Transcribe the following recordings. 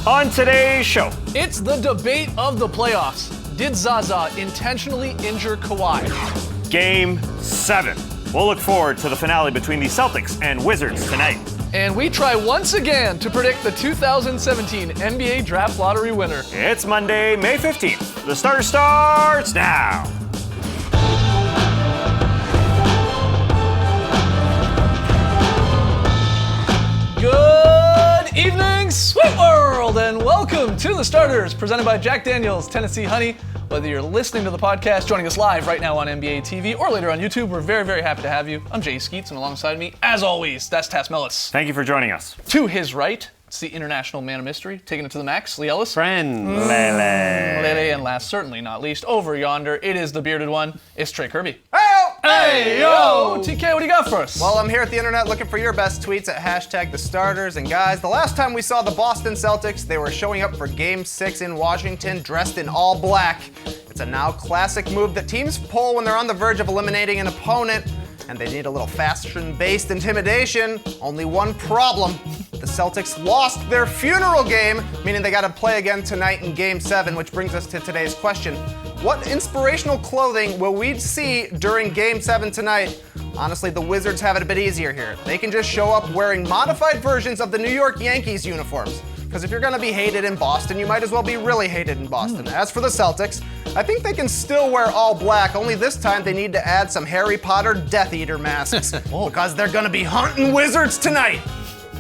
On today's show, it's the debate of the playoffs. Did Zaza intentionally injure Kawhi? Game 7. We'll look forward to the finale between the Celtics and Wizards tonight. And we try once again to predict the 2017 NBA Draft Lottery winner. It's Monday, May 15th. The starter starts now. Good evening, Sweet World, and welcome to The Starters, presented by Jack Daniels Tennessee Honey. Whether you're listening to the podcast, joining us live right now on NBA TV, or later on YouTube, we're very, very happy to have you. I'm Jay Skeets, and alongside me, as always, that's Tass Mellis. Thank you for joining us. To his right, it's the international man of mystery, taking it to the max, Lee Ellis. Friend. Lele. And last, certainly not least, over yonder, it is the bearded one, it's Trey Kirby. Hey, yo! TK, what do you got for us? Well, I'm here at the internet looking for your best tweets at hashtag the starters. And guys, the last time we saw the Boston Celtics, they were showing up for Game 6 in Washington dressed in all black. It's a now classic move that teams pull when they're on the verge of eliminating an opponent, and they need a little fashion-based intimidation. Only one problem. The Celtics lost their funeral game, meaning they got to play again tonight in Game 7, which brings us to today's question. What inspirational clothing will we see during Game 7 tonight? Honestly, the Wizards have it a bit easier here. They can just show up wearing modified versions of the New York Yankees uniforms. Because if you're going to be hated in Boston, you might as well be really hated in Boston. As for the Celtics, I think they can still wear all black, only this time they need to add some Harry Potter Death Eater masks. Because they're going to be hunting wizards tonight.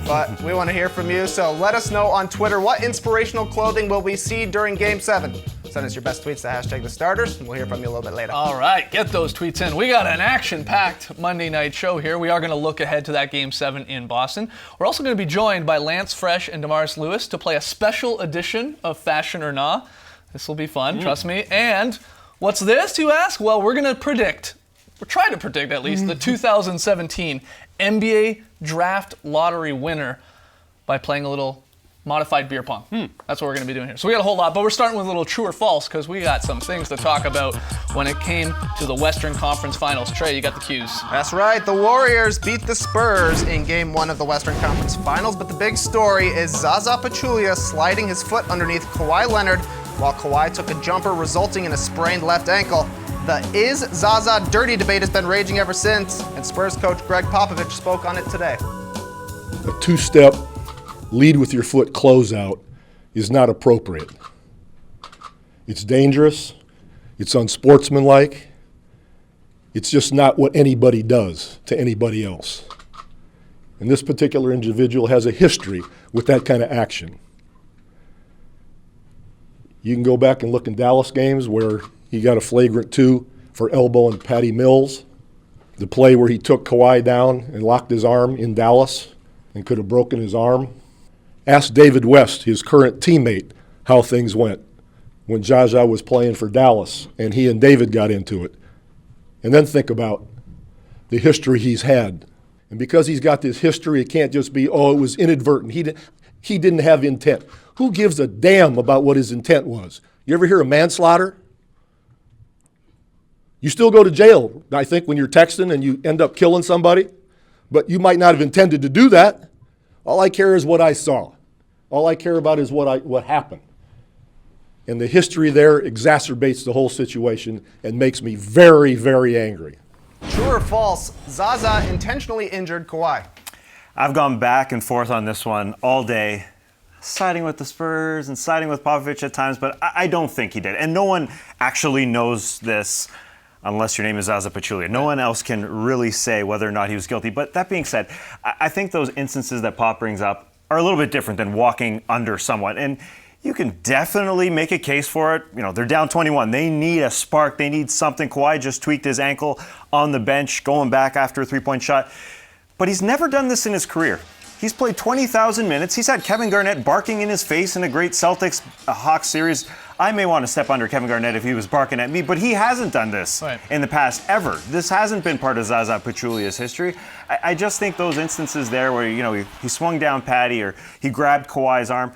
But we want to hear from you, so let us know on Twitter what inspirational clothing will we see during Game 7. Send us your best tweets to hashtag the starters, and we'll hear from you a little bit later. All right, get those tweets in. We got an action-packed Monday night show here. We are going to look ahead to that Game 7 in Boston. We're also going to be joined by Lance Fresh and Damaris Lewis to play a special edition of Fashion or Nah. This will be fun, trust me. And what's this, you ask? Well, we're going to predict, we're trying to predict at least, the 2017 NBA Draft Lottery winner by playing a little modified beer pong. That's what we're going to be doing here. So we got a whole lot, but we're starting with a little true or false because we got some things to talk about when it came to the Western Conference Finals. Trey, you got the cues. That's right. The Warriors beat the Spurs in Game 1 of the Western Conference Finals, but the big story is Zaza Pachulia sliding his foot underneath Kawhi Leonard while Kawhi took a jumper resulting in a sprained left ankle. The Is Zaza Dirty debate has been raging ever since, and Spurs coach Greg Popovich spoke on it today. A two-step lead with your foot closeout is not appropriate. It's dangerous. It's unsportsmanlike. It's just not what anybody does to anybody else. And this particular individual has a history with that kind of action. You can go back and look in Dallas games where he got a flagrant 2 for elbowing Patty Mills. The play where he took Kawhi down and locked his arm in Dallas and could have broken his arm. Ask David West, his current teammate, how things went when Jaja was playing for Dallas and he and David got into it. And then think about the history he's had. And because he's got this history, it can't just be, oh, it was inadvertent. He didn't have intent. Who gives a damn about what his intent was? You ever hear of manslaughter? You still go to jail, I think, when you're texting and you end up killing somebody, but you might not have intended to do that. All I care is what I saw. All I care about is what happened. And the history there exacerbates the whole situation and makes me very, very angry. True or false, Zaza intentionally injured Kawhi? I've gone back and forth on this one all day, siding with the Spurs and siding with Popovich at times, but I don't think he did. And no one actually knows this unless your name is Zaza Pachulia. No one else can really say whether or not he was guilty. But that being said, I think those instances that Pop brings up are a little bit different than walking under someone. And you can definitely make a case for it. You know, they're down 21. They need a spark. They need something. Kawhi just tweaked his ankle on the bench, going back after a three-point shot. But he's never done this in his career. He's played 20,000 minutes. He's had Kevin Garnett barking in his face in a great Celtics Hawks series. I may want to step under Kevin Garnett if he was barking at me, but he hasn't done this in the past ever. This hasn't been part of Zaza Pachulia's history. I just think those instances there where, you know, he swung down Patty or he grabbed Kawhi's arm.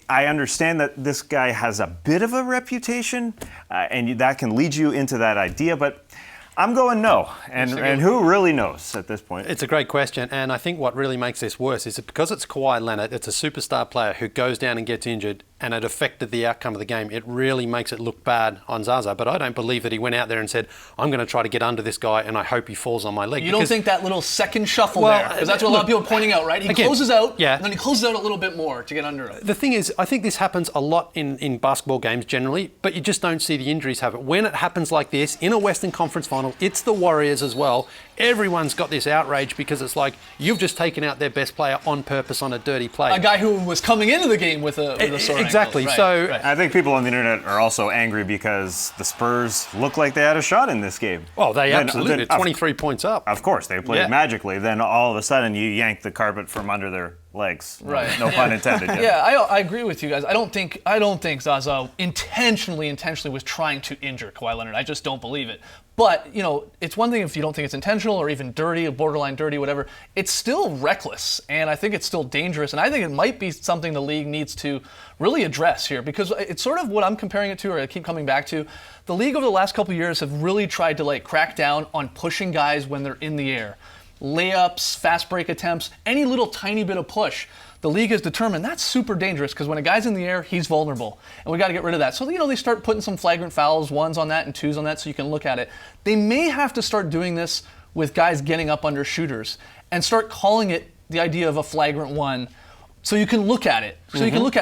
I understand that this guy has a bit of a reputation, and that can lead you into that idea, but I'm going no. And who really knows at this point? It's a great question, and I think what really makes this worse is that because it's Kawhi Leonard, it's a superstar player who goes down and gets injured, and it affected the outcome of the game. It really makes it look bad on Zaza, but I don't believe that he went out there and said, I'm going to try to get under this guy, and I hope he falls on my leg. You don't think that little second shuffle Well, there, because that's what a lot of people are pointing out, right? He again, closes out, yeah. and then he closes out a little bit more to get under him. The thing is, I think this happens a lot in basketball games generally, but you just don't see the injuries happen. When it happens like this, in a Western Conference final, it's the Warriors as well. Everyone's got this outrage because it's like, you've just taken out their best player on purpose on a dirty play. A guy who was coming into the game with a sore ankle. Exactly. Right, So right. I think people on the internet are also angry because the Spurs look like they had a shot in this game. well, they Then- absolutely, then- 23 points up. Of course, they played Yeah. magically. Then all of a sudden, you yank the carpet from under their legs. Right. No pun intended. Yeah, I agree with you guys. I don't think Zaza intentionally was trying to injure Kawhi Leonard. I just don't believe it. But, it's one thing if you don't think it's intentional or even dirty, or borderline dirty, whatever. It's still reckless, and I think it's still dangerous, and I think it might be something the league needs to really address here, because it's sort of what I'm comparing it to, or I keep coming back to. The league over the last couple of years have really tried to crack down on pushing guys when they're in the air. Layups, fast break attempts, any little tiny bit of push. The league has determined that's super dangerous because when a guy's in the air, he's vulnerable. And we got to get rid of that. So, they start putting some flagrant fouls, 1s on that and 2s on that so you can look at it. They may have to start doing this with guys getting up under shooters and start calling it the idea of a flagrant 1 so you can look at it.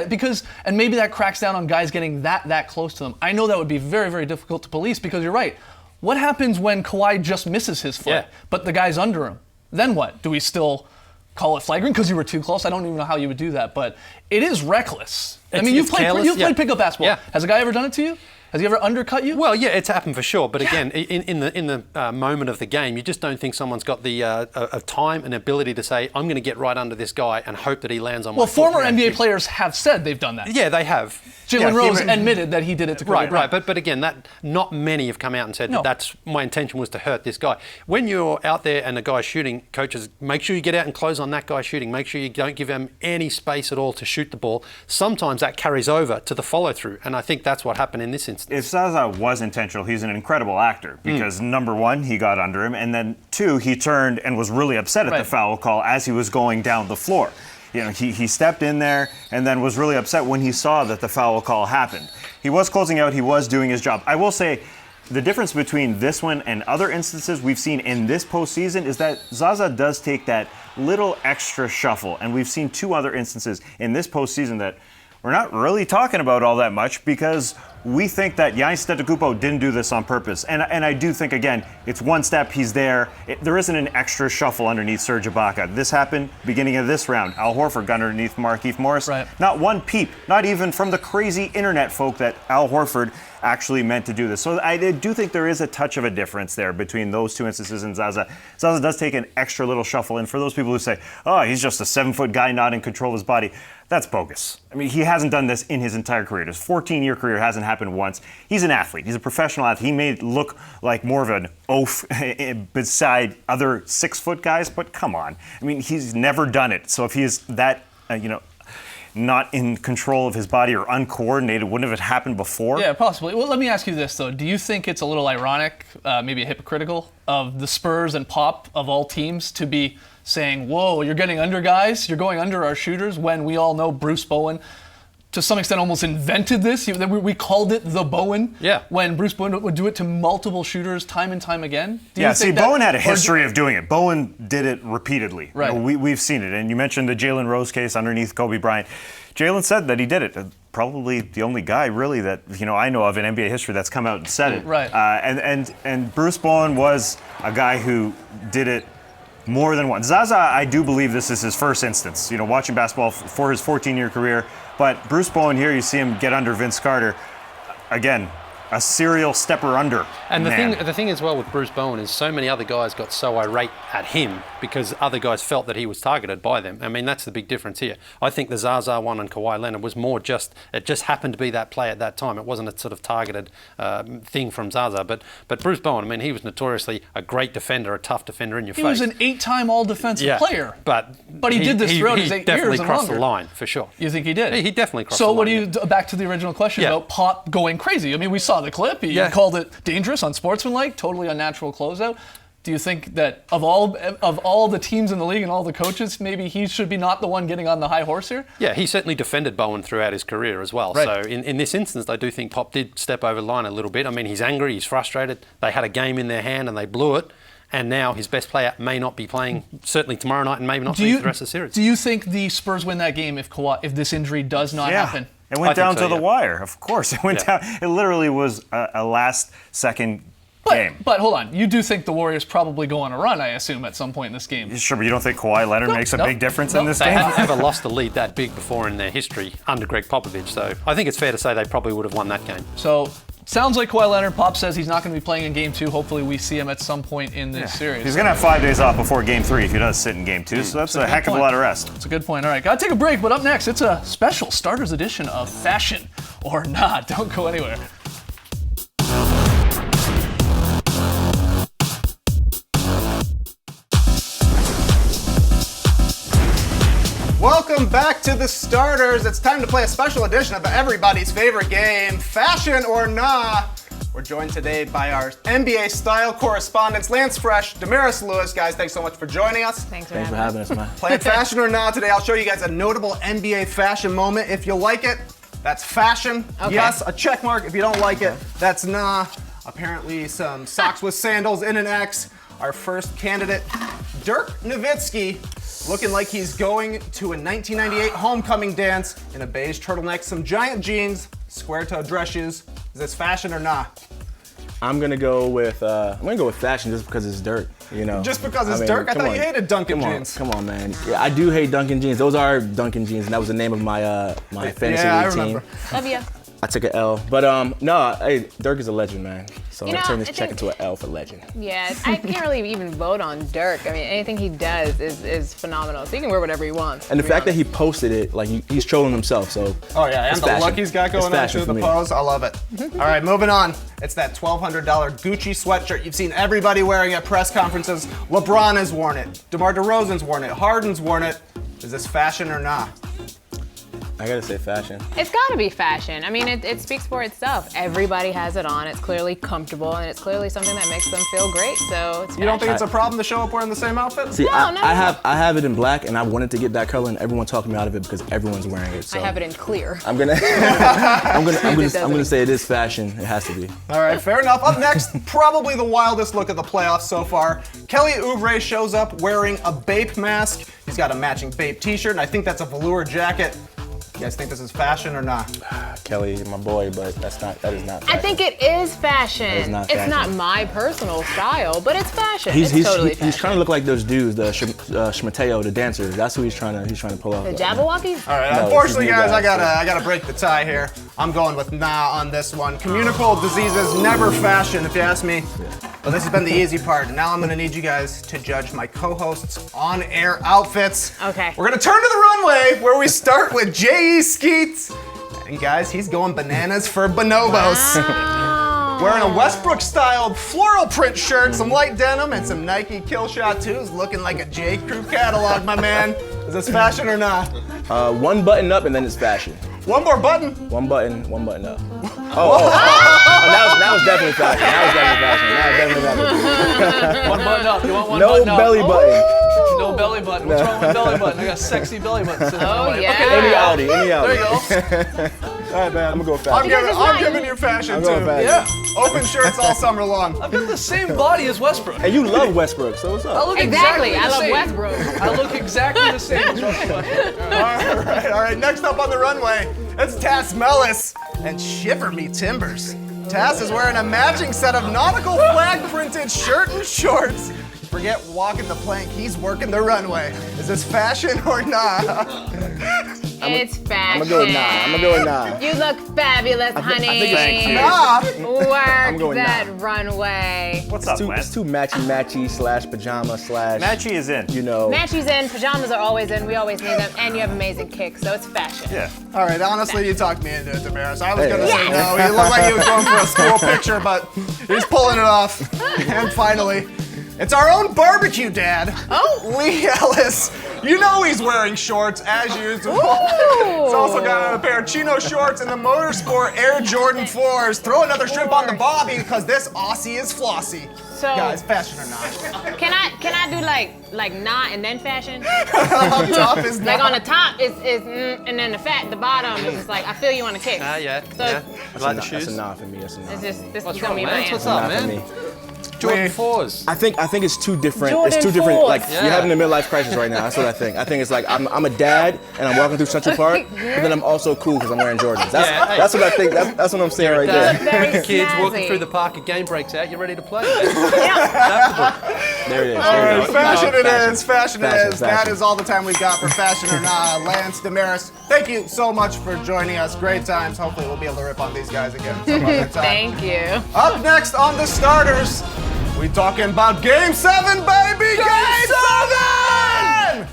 Because, and maybe that cracks down on guys getting that close to them. I know that would be very, very difficult to police because you're right. What happens when Kawhi just misses his foot, but the guy's under him? Then what? Do we still call it flagrant because you were too close? I don't even know how you would do that, but it is reckless. You've played pickup basketball. Yeah. Has a guy ever done it to you? Has he ever undercut you? Well, yeah, it's happened for sure. But again, in the moment of the game, you just don't think someone's got the time and ability to say, I'm going to get right under this guy and hope that he lands on my foot. Well, former NBA players have said they've done that. Yeah, they have. Jalen Rose admitted that he did it to Kobe Bryant. Right. But again, that not many have come out and said that's my intention was to hurt this guy. When you're out there and the guy's shooting, coaches, make sure you get out and close on that guy shooting. Make sure you don't give him any space at all to shoot the ball. Sometimes that carries over to the follow through, and I think that's what happened in this instance. If Zaza was intentional, he's an incredible actor because number one, he got under him, and then two, he turned and was really upset at the foul call as he was going down the floor. He stepped in there and then was really upset when he saw that the foul call happened. He was closing out, he was doing his job. I will say the difference between this one and other instances we've seen in this postseason is that Zaza does take that little extra shuffle, and we've seen 2 other instances in this postseason that we're not really talking about all that much because we think that Giannis Antetokounmpo didn't do this on purpose. And I do think, again, it's one step, he's there. There isn't an extra shuffle underneath Serge Ibaka. This happened beginning of this round. Al Horford got underneath Markieff Morris. Right. Not one peep, not even from the crazy internet folk that Al Horford actually meant to do this. So I do think there is a touch of a difference there between those 2 instances and Zaza. Zaza does take an extra little shuffle. And for those people who say, oh, he's just a 7-foot guy not in control of his body, that's bogus. I mean, he hasn't done this in his entire career. His 14-year career hasn't happened once. He's an athlete. He's a professional athlete. He may look like more of an oaf beside other 6-foot guys, but come on. I mean, he's never done it. So if he is that, not in control of his body or uncoordinated, wouldn't have it happened before? Yeah, possibly. Well, let me ask you this, though. Do you think it's a little ironic, maybe hypocritical, of the Spurs and Pop of all teams to be saying, whoa, you're getting under guys, you're going under our shooters, when we all know Bruce Bowen, to some extent, almost invented this? We called it the Bowen. Yeah. When Bruce Bowen would do it to multiple shooters time and time again. Bowen had a history of doing it. Bowen did it repeatedly. Right. We've seen it. And you mentioned the Jalen Rose case underneath Kobe Bryant. Jalen said that he did it. Probably the only guy, really, that I know of in NBA history that's come out and said it. Right. And Bruce Bowen was a guy who did it more than once. Zaza, I do believe this is his first instance. Watching basketball for his 14-year career. But Bruce Bowen here, you see him get under Vince Carter. Again, a serial stepper under. And man. the thing as well with Bruce Bowen is so many other guys got so irate at him because other guys felt that he was targeted by them. I mean, that's the big difference here. I think the Zaza one and Kawhi Leonard was more it just happened to be that play at that time. It wasn't a sort of targeted thing from Zaza. But Bruce Bowen, I mean, he was notoriously a great defender, a tough defender in your face. He was an 8-time all-defensive player. But he did this throughout his 8 years He definitely and crossed longer. the line, for sure. You think he did? He definitely crossed the line. So what do you, back to the original question about Pop going crazy. I mean, we saw the clip. He Yeah. called it dangerous, unsportsmanlike, totally unnatural closeout. Do you think that of all the teams in the league and all the coaches, maybe he should be not the one getting on the high horse here? Yeah, he certainly defended Bowen throughout his career as well. Right. So in this instance, I do think Pop did step over the line a little bit. I mean, he's angry, he's frustrated. They had a game in their hand and they blew it. And now his best player may not be playing, certainly tomorrow night, and maybe not for the rest of the series. Do you think the Spurs win that game if this injury does not happen? It went I think down so, to the yeah. wire. Of course, it went Yeah. down. It literally was a last-second game. But hold on, you do think the Warriors probably go on a run, I assume, at some point in this game? Sure, but you don't think Kawhi Leonard makes a no, big difference no. in this They game? hadn't ever lost a lead that big before in their history under Greg Popovich. So I think it's fair to say they probably would have won that game. So, sounds like Kawhi Leonard. Pop says he's not going to be playing in Game 2. Hopefully we see him at some point in this series. He's going to have 5 days off before Game 3 if he does sit in Game 2, so that's a heck of a lot of rest. That's a good point. All right, got to take a break, but up next, it's a special starters edition of Fashion or Not. Don't go anywhere. Welcome back to the starters. It's time to play a special edition of everybody's favorite game, Fashion or Nah. We're joined today by our NBA style correspondents, Lance Fresh, Damaris Lewis. Guys, thanks so much for joining us. Thanks for having us, man. Playing Fashion or Nah today. I'll show you guys a notable NBA fashion moment. If you like it, that's fashion. Okay. Yes, a check mark. If you don't like it, that's nah. Apparently some socks with sandals in an X. Our first candidate, Dirk Nowitzki, looking like he's going to a 1998 homecoming dance in a beige turtleneck, some giant jeans, square-toe dress shoes. Is this fashion or nah? I'm gonna go with fashion just because it's Dirk. You know. Just because it's Dirk? I come thought you hated Duncan come jeans. Come on, man. Yeah, I do hate Duncan jeans. Those are Duncan jeans, and that was the name of my my fantasy Yeah, I league remember. team. Love you. I took an L, but no, hey, Dirk is a legend, man. So You I know, turned this I check think- into an L for legend. Yeah, I can't really even vote on Dirk. I mean, anything he does is phenomenal. So he can wear whatever he wants. And the to be fact that honest. he posted it, like he's trolling himself. So Oh yeah, and it's the fashion. look he's got It's going on fashion to for the me. pose. I love it. All right, moving on. It's that $1,200 Gucci sweatshirt you've seen everybody wearing at press conferences. LeBron has worn it. DeMar DeRozan's worn it. Harden's worn it. Is this fashion or not? I gotta say fashion. It's got to be fashion. I mean, it speaks for itself. Everybody has it on. It's clearly comfortable, and it's clearly something that makes them feel great. So it's You don't think fashion. it's a problem to show up wearing the same outfit? See, No, I, no, I no. have it in black, and I wanted to get that color, and everyone talked me out of it because everyone's wearing it. So I have it in clear. I'm gonna I'm gonna say it is fashion. It has to be. All right, fair enough. Up next, probably the wildest look of the playoffs so far. Kelly Oubre shows up wearing a Bape mask. He's got a matching Bape t-shirt, and I think that's a velour jacket. You guys think this is fashion or not? Kelly, my boy, but that is not fashion. I think it is fashion. It's not It's not fashion. my personal style, but it's fashion. He's it's totally fashion. he's trying to look like those dudes, the Schmateo, the dancers. That's who he's trying to pull off. The Jabberwockies? All right, No, unfortunately, this is guys, new guys, I gotta break the tie here. I'm going with nah on this one. Communicable diseases never fashion, if you ask me. But this has been the easy part. Now I'm gonna need you guys to judge my co-hosts' on-air outfits. Okay. We're gonna turn to the runway where we start with J.E. Skeet. And guys, he's going bananas for bonobos. Wearing a Westbrook-styled floral print shirt, some light denim, and some Nike Killshot 2s, looking like a J. Crew catalog, my man. Is this fashion or not? One button up and then it's fashion. One more button. One button up. That was definitely fashion. That was definitely fashion. One button up. You want one No button up? belly button. No belly button. What's wrong with belly button? I got a sexy belly button. sitting Oh, on my- yeah. Okay, Any Audi. there you go. All right, man. I'm gonna go I'm fashion. giving, it's I'm not giving you. you fashion I'm too. going fashion. Yeah. Open shirts all summer long. I've got the same body as Westbrook. Hey, you love Westbrook, so what's I up? look Exactly. exactly I the love same. Westbrook. I look exactly the same as Westbrook. All right. Next up on the runway, it's Taz Mellis and Shiver Me Timbers. Taz is wearing a matching set of nautical flag printed shirt and shorts. Forget walking the plank, he's working the runway. Is this fashion or not? It's fashion. I'm gonna go with nah. You look fabulous, honey. Thank you. Nah. Work going that nah. runway. What's up, It's too matchy / pajama / Matchy is in. you know. Matchies in, pajamas are always in. We always need them, and you have amazing kicks, so it's fashion. Yeah. All right, honestly, you talked me into it, Damaris. I was gonna say Yes. no. He looked like he was going for a school picture, but he's pulling it off. And finally, It's our own barbecue dad. Oh. Lee Ellis. You know he's wearing shorts as usual. Ooh. He's also got a pair of chino shorts and the Motorsport Air Jordan 4s. Throw another shrimp on the bobby because this Aussie is flossy. So, Guys, fashion or not? can I do like not and then fashion? Up top is Like not. on the top is and then the bottom is just like I feel you on the kick. Yeah. So I like the That's shoes. a nah for me. That's a nah. it's just this What's is gonna wrong, be my man? What's answer. up, Nah for man? me. Jordan 4s. I think it's too different. Jordan it's too different. 4s. Like Yeah. you're having a midlife crisis right now. That's what I think. I think it's like I'm a dad and I'm walking through Central Park, but then I'm also cool because I'm wearing Jordans. That's what I think. That's what I'm saying right there. Very Kids snazzy. walking through the park, a game breaks out, you're ready to play. Yeah. There it is. All There right, you go. fashion it is. Fashion it Fashion, is. That fashion. is all the time we've got for Fashion or Not. Lance Damaris, thank you so much for joining us. Great times. Hopefully we'll be able to rip on these guys again some other time. Thank you. Up next on the starters, we talking about Game 7, baby! Game 7!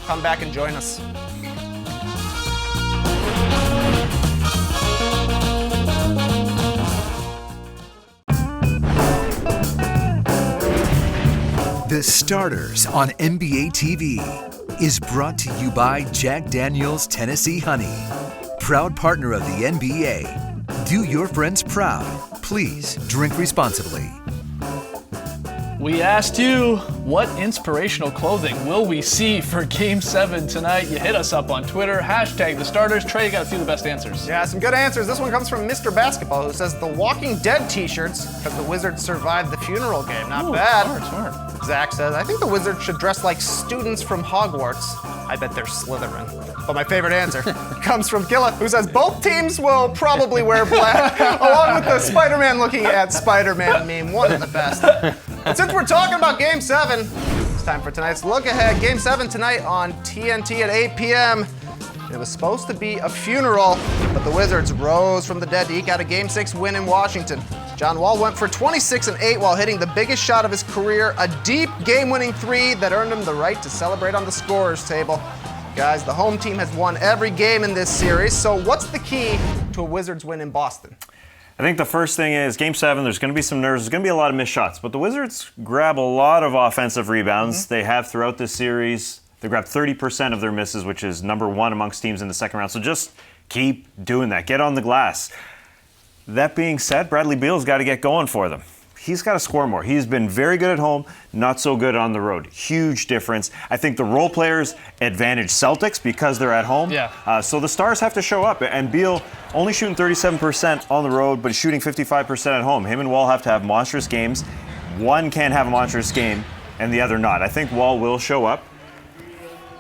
Come back and join us. The Starters on NBA TV is brought to you by Jack Daniel's Tennessee Honey, proud partner of the NBA. Do your friends proud. Please drink responsibly. We asked you, what inspirational clothing will we see for Game 7 tonight? You hit us up on Twitter, hashtag the starters. Trey, you got a few of the best answers. Yeah, some good answers. This one comes from Mr. Basketball, who says the Walking Dead t-shirts because the Wizards survived the funeral game. Not bad. Smart. Zach says, I think the Wizards should dress like students from Hogwarts. I bet they're Slytherin. But my favorite answer comes from Gilla, who says both teams will probably wear black, along with the Spider-Man looking at Spider-Man meme. One of the best. And since we're talking about Game 7, it's time for tonight's look ahead. Game 7 tonight on TNT at 8 p.m. It was supposed to be a funeral, but the Wizards rose from the dead to eke out a Game 6 win in Washington. John Wall went for 26 and 8 while hitting the biggest shot of his career, a deep game-winning three that earned him the right to celebrate on the scorer's table. Guys, the home team has won every game in this series, so what's the key to a Wizards win in Boston? I think the first thing is Game 7, there's going to be some nerves. There's going to be a lot of missed shots. But the Wizards grab a lot of offensive rebounds. They have throughout this series. They grabbed 30% of their misses, which is number one amongst teams in the second round. So just keep doing that. Get on the glass. That being said, Bradley Beal's got to get going for them. He's got to score more. He's been very good at home, not so good on the road. Huge difference. I think the role players advantage Celtics because they're at home. Yeah. So the stars have to show up. And Beal only shooting 37% on the road, but shooting 55% at home. Him and Wall have to have monstrous games. One can't have a monstrous game and the other not. I think Wall will show up.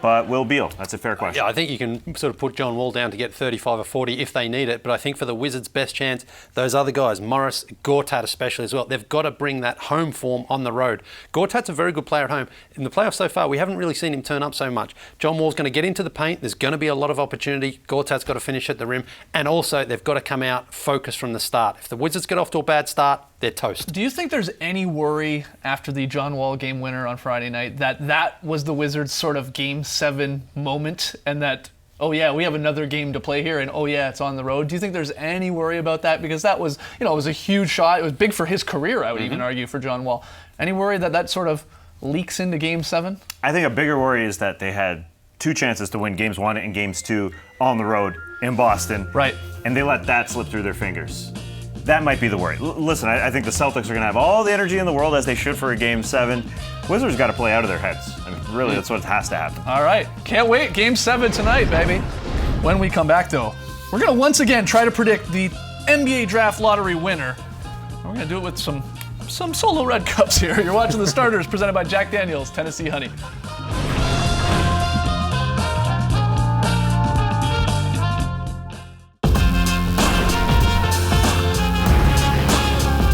But will Beal? That's a fair question. Yeah, I think you can sort of put John Wall down to get 35 or 40 if they need it. But I think for the Wizards' best chance, those other guys, Morris, Gortat especially as well, they've got to bring that home form on the road. Gortat's a very good player at home. In the playoffs so far, we haven't really seen him turn up so much. John Wall's going to get into the paint. There's going to be a lot of opportunity. Gortat's got to finish at the rim. And also, they've got to come out focused from the start. If the Wizards get off to a bad start, they're toast. Do you think there's any worry after the John Wall game winner on Friday night that was the Wizards' sort of Game 7 moment and that, oh yeah, we have another game to play here and oh yeah, it's on the road? Do you think there's any worry about that? Because that was, it was a huge shot. It was big for his career, I would even argue, for John Wall. Any worry that sort of leaks into Game 7? I think a bigger worry is that they had two chances to win Games 1 and Games 2 on the road in Boston. Right. And they let that slip through their fingers. That might be the worry. Listen, I think the Celtics are going to have all the energy in the world as they should for a Game 7. Wizards got to play out of their heads. I mean, really, that's what has to happen. All right. Can't wait. Game 7 tonight, baby. When we come back, though, we're going to once again try to predict the NBA Draft Lottery winner. We're going to do it with some solo red cups here. You're watching The Starters presented by Jack Daniel's Tennessee Honey.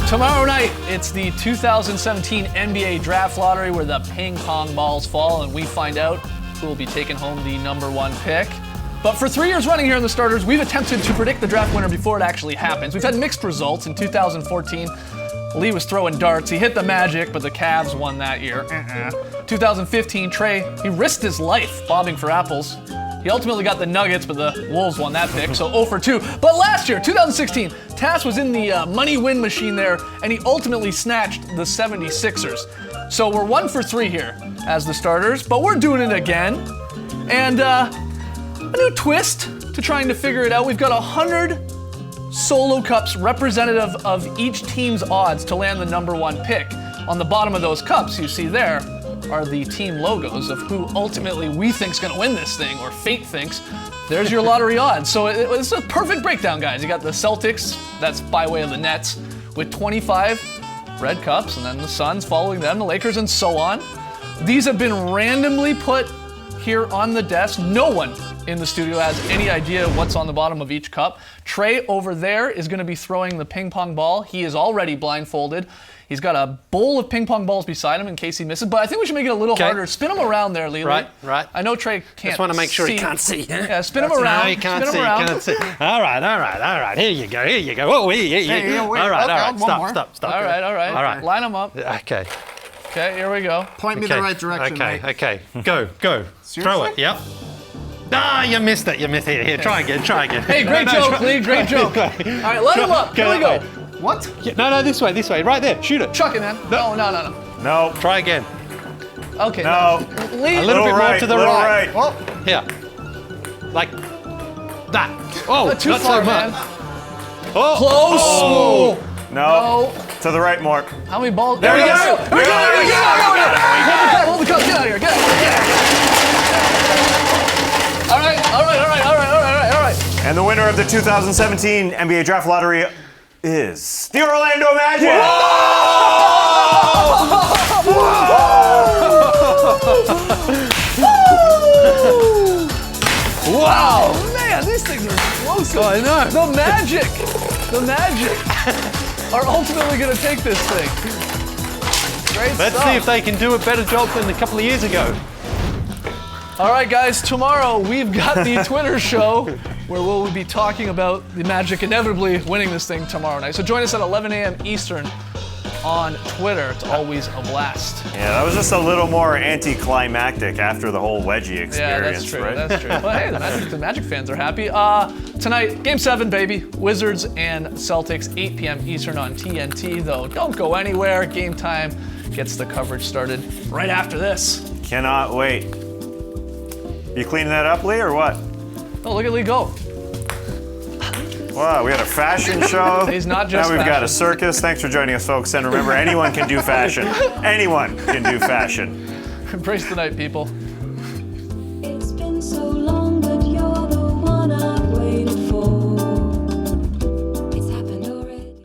Tomorrow night, it's the 2017 NBA Draft Lottery where the ping pong balls fall and we find out who will be taking home the number one pick. But for 3 years running here on The Starters, we've attempted to predict the draft winner before it actually happens. We've had mixed results. In 2014, Lee was throwing darts. He hit the Magic, but the Cavs won that year. 2015, Trey, he risked his life bobbing for apples. He ultimately got the Nuggets, but the Wolves won that pick, so 0 for 2. But last year, 2016, Tass was in the money win machine there, and he ultimately snatched the 76ers. So we're 1 for 3 here as the starters, but we're doing it again. And a new twist to trying to figure it out. We've got 100 solo cups representative of each team's odds to land the number 1 pick. On the bottom of those cups, you see there, are the team logos of who ultimately we think's gonna win this thing, or fate thinks. There's your lottery odds. So it's a perfect breakdown, guys. You got the Celtics, that's by way of the Nets, with 25 red cups, and then the Suns following them, the Lakers, and so on. These have been randomly put here on the desk. No one in the studio has any idea what's on the bottom of each cup. Trey over there is gonna be throwing the ping pong ball. He is already blindfolded. He's got a bowl of ping pong balls beside him in case he misses, but I think we should make it a little harder. Spin them around there, Lely. Right. I know Trey can't Just want to make sure see. he can't see. Yeah, spin them around. No, he can't spin see. them around. Can't see. All right. Here you go. Oh, here. wait. All right. Okay, one more. Stop. All right. Line them up. Okay. Okay, here we go. Point me the right direction, Mike. Okay. Go. Throw Seriously? it. Yep. Ah, you missed it. Here. Try again. Hey, great joke, Lee. Great joke. All right, line them up. Here we go. What? Yeah, no, this way. Right there. Shoot it. Chuck it, man. No. No. Try again. Okay. No. Lee. A little bit more right, to the little right. right. Well, Here. Like that. Oh, Not too not far, so much. man. Oh. Close. Oh. No. To the right more. How many balls? There we go. Here we go. Hold the cup. Get out of here. Get out of here. All right. And the winner of the 2017 NBA Draft Lottery is the Orlando Magic. Wow, man, these things are explosive. I know. The Magic are ultimately going to take this thing. Great Let's stuff. see if they can do a better job than a couple of years ago. All right, guys, tomorrow we've got the Twitter show where we'll be talking about the Magic inevitably winning this thing tomorrow night. So join us at 11 a.m. Eastern on Twitter. It's always a blast. Yeah, that was just a little more anticlimactic after the whole wedgie experience, Yeah, that's true. right? That's true. But hey, the Magic fans are happy. Tonight, Game 7, baby. Wizards and Celtics, 8 p.m. Eastern on TNT. Though, don't go anywhere. Game Time gets the coverage started right after this. Cannot wait. You cleaning that up, Lee, or what? Oh, look at Lee go. Wow, we had a fashion show. He's not just Now we've got fashion. a circus. Thanks for joining us, folks. And remember, anyone can do fashion. Anyone can do fashion. Embrace the night, people. It's been so long.